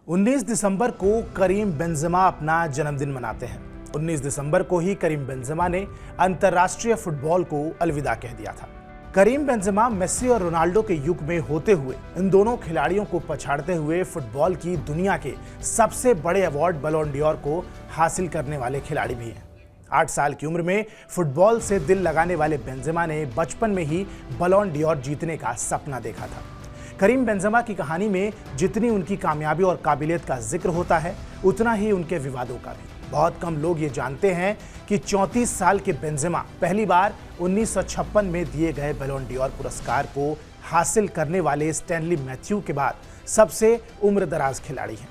19 दिसंबर को Karim Benzema अपना जन्मदिन मनाते हैं। 19 दिसंबर को ही करीम बेंजेमा ने अंतर्राष्ट्रीय फुटबॉल को अलविदा कह दिया था। करीम बेंजेमा मेसी और रोनाल्डो के युग में होते हुए इन दोनों खिलाड़ियों को पछाड़ते हुए फुटबॉल की दुनिया के सबसे बड़े अवार्ड बैलोन ड'ओर को हासिल करने वाले खिलाड़ी भी हैं। 8 साल की उम्र में फुटबॉल से दिल लगाने वाले बेंजेमा ने बचपन में ही बैलोन ड'ओर जीतने का सपना देखा था। करीम बेंजेमा की कहानी में जितनी उनकी कामयाबी और काबिलियत का जिक्र होता है, उतना ही उनके विवादों का भी। बहुत कम लोग ये जानते हैं कि 34 साल के बेंजेमा पहली बार 1956 में दिए गए बैलोन ड'ओर पुरस्कार को हासिल करने वाले स्टैनली मैथ्यू के बाद सबसे उम्रदराज खिलाड़ी हैं।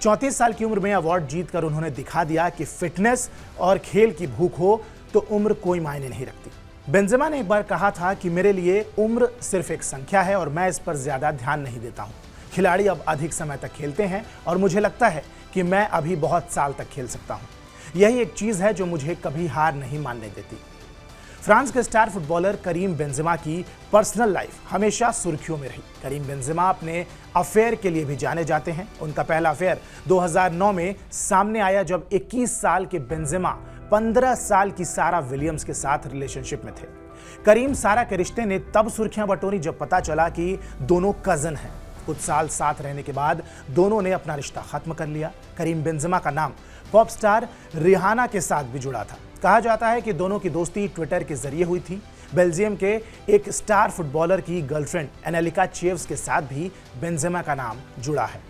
34 साल की उम्र में अवार्ड जीतकर उन्होंने दिखा दिया कि फिटनेस और खेल की भूख हो तो उम्र कोई मायने नहीं रखती। बेंजेमा ने एक बार कहा था कि मेरे लिए उम्र सिर्फ एक संख्या है और मैं इस पर ज्यादा ध्यान नहीं देता हूं। खिलाड़ी अब अधिक समय तक खेलते हैं और मुझे लगता है कि मैं अभी बहुत साल तक खेल सकता हूं। यही एक चीज है जो मुझे कभी हार नहीं मानने देती। फ्रांस के स्टार फुटबॉलर करीम बेंजेमा की पर्सनल लाइफ हमेशा सुर्खियों में रही। करीम बेंजेमा अपने अफेयर के लिए भी जाने जाते हैं। उनका पहला अफेयर 2009 में सामने आया जब 21 साल के बेंजेमा 15 साल की सारा विलियम्स के साथ रिलेशनशिप में थे। करीम सारा के रिश्ते ने तब सुर्खियां बटोरी जब पता चला कि दोनों कजन हैं। कुछ साल साथ रहने के बाद दोनों ने अपना रिश्ता खत्म कर लिया। करीम बेंजेमा का नाम पॉप स्टार रिहाना के साथ भी जुड़ा था। कहा जाता है कि दोनों की दोस्ती ट्विटर के जरिए हुई थी। बेल्जियम के एक स्टार फुटबॉलर की गर्लफ्रेंड एनेलिका चेव्स के साथ भी बेंजेमा का नाम जुड़ा है।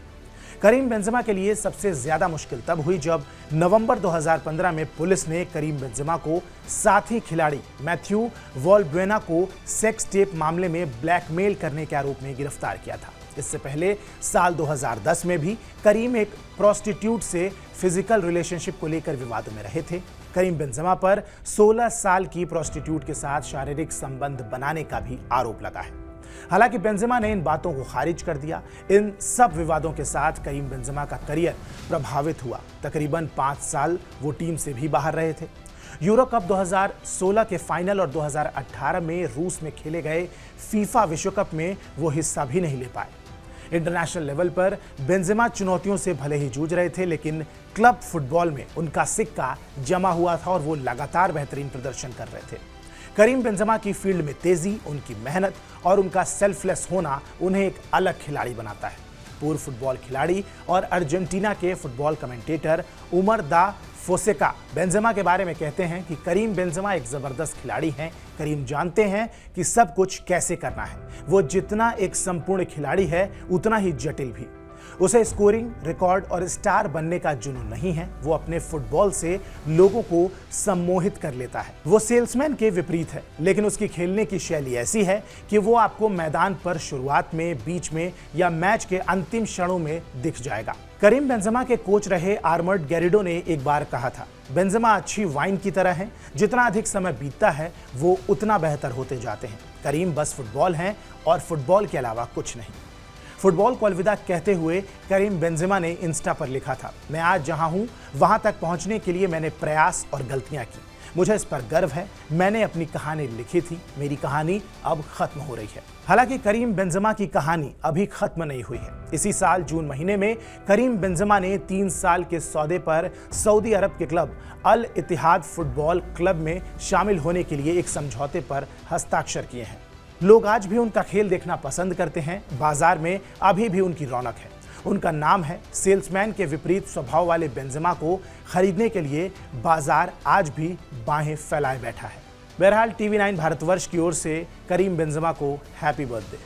करीम बेंजेमा के लिए सबसे ज्यादा मुश्किल तब हुई जब नवंबर 2015 में पुलिस ने करीम बेंजेमा को साथी खिलाड़ी मैथ्यू वॉलबुएना को सेक्स टेप मामले में ब्लैकमेल करने के आरोप में गिरफ्तार किया था। इससे पहले साल 2010 में भी करीम एक प्रोस्टिट्यूट से फिजिकल रिलेशनशिप को लेकर विवादों में रहे थे। करीम बेंजेमा पर 16 साल की प्रोस्टिट्यूट के साथ शारीरिक संबंध बनाने का भी आरोप लगा है। हालांकि बेंजेमा ने इन बातों को खारिज कर दिया। इन सब विवादों के साथ करीम बेंजेमा का करियर प्रभावित हुआ। तकरीबन 5 साल वो टीम से भी बाहर रहे थे। यूरो कप 2016 के फाइनल और 2018 में रूस में खेले गए फीफा विश्व कप में वो हिस्सा भी नहीं ले पाए। इंटरनेशनल लेवल पर बेंजेमा चुनौतियों से भले ही जूझ रहे थे, लेकिन क्लब फुटबॉल में उनका सिक्का जमा हुआ था और वो लगातार बेहतरीन प्रदर्शन कर रहे थे। करीम बेंजेमा की फील्ड में तेजी, उनकी मेहनत और उनका सेल्फलेस होना उन्हें एक अलग खिलाड़ी बनाता है। पूर्व फुटबॉल खिलाड़ी और अर्जेंटीना के फुटबॉल कमेंटेटर उमर दा फोसेका बेंजेमा के बारे में कहते हैं कि करीम बेंजेमा एक जबरदस्त खिलाड़ी हैं। करीम जानते हैं कि सब कुछ कैसे करना है। वो जितना एक संपूर्ण खिलाड़ी है, उतना ही जटिल भी। उसे स्कोरिंग, रिकॉर्ड और स्टार बनने का जुनून नहीं है। वो अपने फुटबॉल से लोगों को सम्मोहित कर लेता है। वो सेल्समैन के विपरीत है, लेकिन उसकी खेलने की शैली ऐसी है कि वो आपको मैदान पर शुरुआत में, बीच में या मैच के अंतिम क्षणों में दिख जाएगा। करीम बेंजेमा के कोच रहे आर्मर्ड गैरिडो ने एक बार कहा था, बेंजेमा अच्छी वाइन की तरह है, जितना अधिक समय बीतता है वो उतना बेहतर होते जाते हैं। करीम बस फुटबॉल हैं और फुटबॉल के अलावा कुछ नहीं। फुटबॉल को अलविदा कहते हुए करीम बेंजेमा ने इंस्टा पर लिखा था, मैं आज जहां हूं वहां तक पहुंचने के लिए मैंने प्रयास और गलतियां की। मुझे इस पर गर्व है। मैंने अपनी कहानी लिखी थी, मेरी कहानी अब खत्म हो रही है। हालांकि करीम बेंजेमा की कहानी अभी खत्म नहीं हुई है। इसी साल जून महीने में करीम बेंजेमा ने 3 साल के सौदे पर सऊदी अरब के क्लब अल इत्तिहाद फुटबॉल क्लब में शामिल होने के लिए एक समझौते पर हस्ताक्षर किए हैं। लोग आज भी उनका खेल देखना पसंद करते हैं। बाजार में अभी भी उनकी रौनक है। उनका नाम है। सेल्समैन के विपरीत स्वभाव वाले बेंजेमा को खरीदने के लिए बाजार आज भी बाहें फैलाए बैठा है। बहरहाल TV9 भारतवर्ष की ओर से करीम बेंजेमा को हैप्पी बर्थडे।